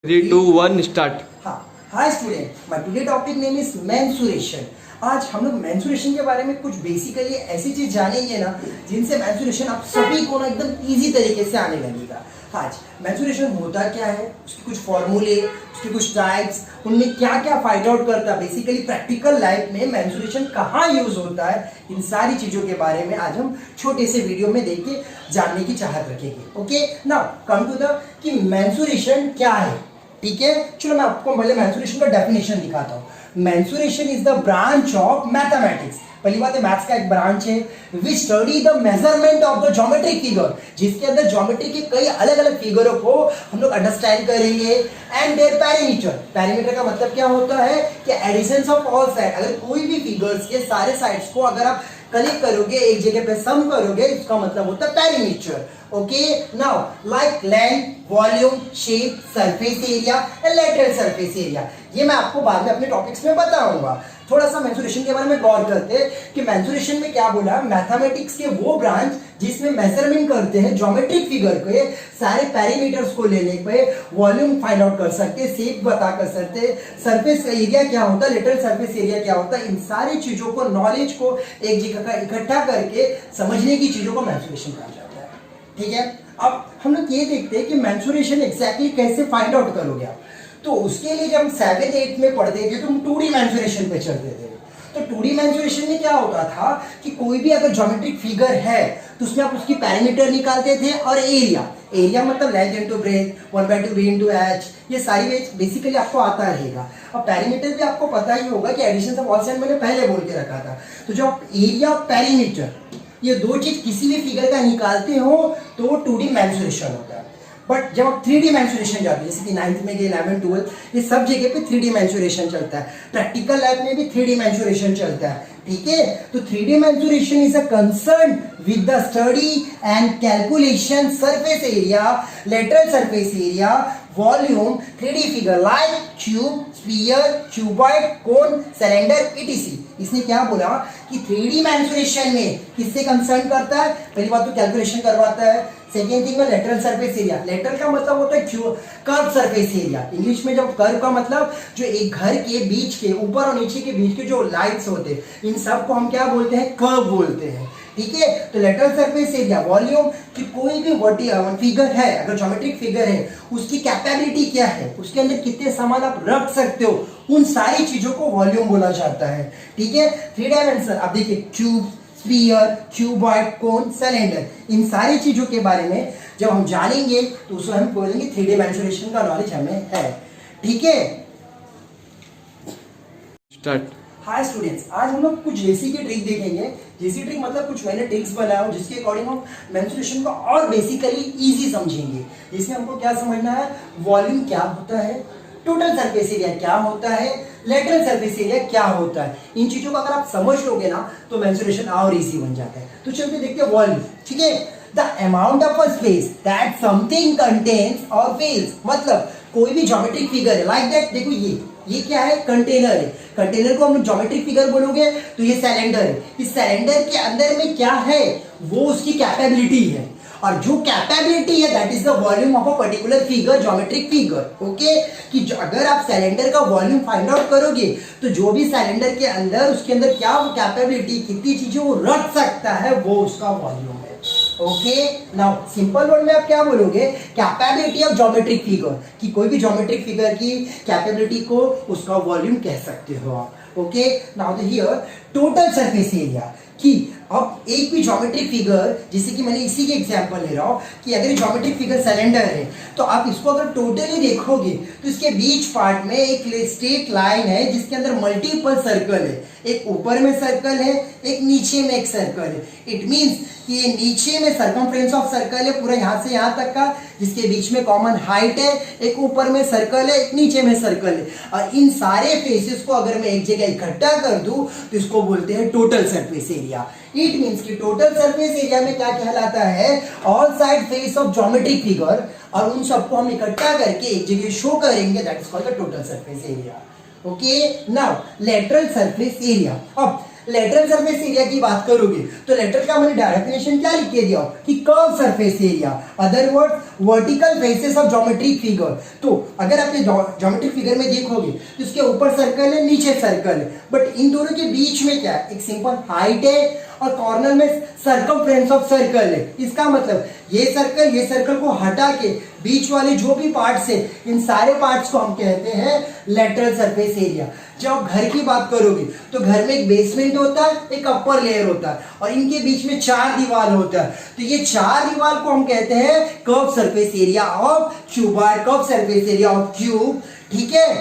3, 2, 1 start. हाँ, hi student, my today topic name is mensuration. आज हम लोग मेंसुरेशन के बारे में कुछ बेसिकली ऐसी चीज जानेंगे ना जिनसे मेंसुरेशन आप सभी को ना एकदम इजी तरीके से आने लगेगा। आज मेंसुरेशन होता क्या है, उसके कुछ फॉर्मूले, उसके कुछ टाइप्स, उनमें क्या क्या फाइंड आउट करता है, बेसिकली प्रैक्टिकल लाइफ में मेंसुरेशन कहाँ यूज होता है, इन सारी चीजों के बारे में आज हम छोटे से वीडियो में देख के जानने की चाहत रखेंगे। Okay, now come to the कि मेंसुरेशन क्या है। ठीक है, चलो मैं आपको पहले मेंसुरेशन का डेफिनेशन दिखाता हूँ। Mensuration is the branch of mathematics. पहली बात है, मैथ्स का एक ब्रांच है which study the measurement of the geometric figure, जिसके अंदर ज्योमेट्री के कई अलग अलग फिगरों को हम लोग अंडरस्टैंड करेंगे। एंड देयर पैरामीटर, पैरामीटर का मतलब क्या होता है कि एडिशन ऑफ ऑल साइड, अगर कोई भी फिगर्स के सारे साइड्स को अगर आप कलेक्ट करोगे, एक जगह पे सम करोगे, इसका मतलब होता है parameter. Okay, now like length, volume, shape, surface area and lateral surface area, ये मैं आपको बाद में अपने टॉपिक्स में बताऊंगा। थोड़ा सा मेंसुरेशन के बारे में गौर करते हैं कि मेंसुरेशन में क्या बोला, मैथमेटिक्स के वो ब्रांच जिसमें मेजरमेंट करते हैं ज्योमेट्रिक फिगर के सारे पैरामीटर्स को लेने पे वॉल्यूम फाइंड आउट कर सकते हैं, शेप बता कर सकते हैं, सरफेस एरिया क्या होता है, लेटरल सरफेस एरिया क्या होता है, इन सारी चीजों को, नॉलेज को एक जगह का इकट्ठा करके समझने की चीजों को मेंसुरेशन कहा जाता है। ठीक है, अब हम लोग ये देखते हैं कि मेंसुरेशन एग्जैक्टली कैसे फाइंड आउट करोगे आप। तो उसके लिए जब हम 7th 8th में पढ़ते थे तो हम 2D मेंसुरेशन पे चलते थे। तो 2D मेंसुरेशन में क्या होता था कि कोई भी अगर ज्योमेट्रिक फिगर है तो उसमें आप उसकी पैरामीटर निकालते थे और एरिया मतलब length into breadth, 1/2 b into h, ये सारी बेसिकली आपको आता रहेगा। अब पैरामीटर भी आपको पता ही होगा कि एडिशन ऑफ ऑल साइड मैंने पहले बोल के रखा था। तो जो आप एरिया और पैरामीटर, ये दो चीज किसी भी फिगर का निकालते हो तो 2D मेंसुरेशन होता है। बट जब आप 3D मेंसुरेशन जाते हैं, जैसे कि 9th में गए, 11th 12th, ये सब जगह पे 3D मेंसुरेशन चलता है। प्रैक्टिकल लाइफ में भी 3D मेंसुरेशन चलता है। ठीक है, तो 3D mensuration is a concern with the study and calculation surface area, lateral surface area, volume, 3D figure like cube, sphere, cuboid, cone, cylinder etc। इसने क्या बोला कि 3D मेंसुरेशन में किससे कंसर्न करता है, पहली बात तो कैलकुलेशन करवाता है। सेकेंड थिंग में लेटरल सरफेस एरिया, लेटरल का मतलब होता है कर्व सरफेस एरिया। इंग्लिश में जब कर्व का मतलब जो एक घर के बीच के ऊपर और नीचे के बीच के जो लाइन्स होते हैं, इन सब को हम क्या बोलते हैं, कर्व बोलते हैं। ठीक है, तो लेटरल सरफेस एरिया, वॉल्यूम, कि कोई भी फिगर है, अगर ज्योमेट्रिक फिगर है, उसकी कैपेबिलिटी क्या है, उसके अंदर कितने सामान आप रख सकते हो, उन सारी चीजों को वॉल्यूम बोला जाता है। ठीक है, 3 डायमेंशन, अब देखिए क्यूब, स्फीयर, क्यूबॉइड, कोन, सिलेंडर, इन सारी चीजों के बारे में जब हम जानेंगे तो उसको हम बोलेंगे 3D मेंसुरेशन का नॉलेज हमें है। ठीक है, स्टार्ट। हाय स्टूडेंट्स, आज हम लोग कुछ जेसी की ट्रिक देखेंगे। जेसी ट्रिक मतलब कुछ मैंने ट्रिक्स बनाया हूं जिसके अकॉर्डिंग हम मेंसुरेशन को और बेसिकली इजी समझेंगे। जिसमें हमको क्या समझना है, वॉल्यूम क्या होता है, टोटल सरफेस एरिया क्या होता है, लेटरल सरफेस एरिया क्या होता है। इन चीजों को अगर आप समझ लोगे ना तो मेंसुरेशन और इजी बन जाता है। तो चलते देखते हैं वॉल्यूम। ठीक है, the amount of a space that something contains और फिल्स, मतलब कोई भी ज्योमेट्रिक फिगर है लाइक दैट, देखो ये क्या है, कंटेनर है। कंटेनर को हम ज्योमेट्रिक फिगर बोलोगे तो ये सिलेंडर है। इस सिलेंडर के अंदर में क्या है, वो उसकी कैपेबिलिटी है, और जो कैपेबिलिटी है that is the volume of a particular figure, geometric figure. Okay, कि अगर आप सिलेंडर का वॉल्यूम फाइंड आउट करोगे तो जो भी सिलेंडर के अंदर, उसके अंदर क्या वो कैपेबिलिटी, कितनी चीजें वो रख सकता है, वो उसका वॉल्यूम है। ओके, नाउ सिंपल वर्ड में आप क्या बोलोगे, कैपेबिलिटी ऑफ ज्योमेट्रिक फिगर, कि कोई भी ज्योमेट्रिक फिगर की कैपेबिलिटी को उसका वॉल्यूम कह सकते हो आप। Okay, now here total surface area, कि अब एक भी ज्योमेट्रिक फिगर, जैसे कि मैंने इसी के एग्जांपल ले रहा हूं कि अगर ज्योमेट्रिक फिगर सिलेंडर है तो आप इसको अगर टोटली देखोगे तो इसके बीच पार्ट में एक स्ट्रेट लाइन है जिसके अंदर मल्टीपल सर्कल है। एक ऊपर में सर्कल है, एक नीचे में एक सर्कल है। इट मींस कि ये नीचे में सर्कमफ्रेंस ऑफ सर्कल है पूरा यहाँ से यहाँ तक का, जिसके बीच में कॉमन हाइट है, एक ऊपर में सर्कल है, एक नीचे में सर्कल है, और इन सारे फेसेस को अगर मैं एक जगह इकट्ठा कर दूं तो इसको बोलते हैं total surface area. It means कि टोटल सरफेस एरिया में क्या कहलाता है, all side face of geometric figure, और उन सबको हम इकट्ठा करके एक जगह शो करेंगे, that is called the total surface area. Okay, now lateral surface area. अब लेटरल सरफेस एरिया की बात करोगे तो लेटरल का मैंने डेफिनेशन क्या लिख के दिया कि curve surface area, other word vertical faces of geometric figure. तो अगर आप ये ज्योमेट्रिक फिगर में देखोगे तो इसके ऊपर सर्कल है, नीचे सर्कल है, बट इन दोनों के बीच में क्या है, एक सिंपल हाइट है और कॉर्नर में सर्कमफ्रेंस ऑफ सर्कल है। इसका मतलब ये सर्कल को हटा के बीच वाले जो भी पार्ट्स है, इन सारे पार्ट्स को हम कहते हैं लेटरल सरफेस एरिया। जब आप घर की बात करोगे तो घर में एक बेसमेंट होता है, एक अपर लेयर होता है और इनके बीच में 4 दीवार होता है। तो ये 4 दीवार को हम कहते हैं curve surface area of cuboid, curve surface area of cube. ठीक है,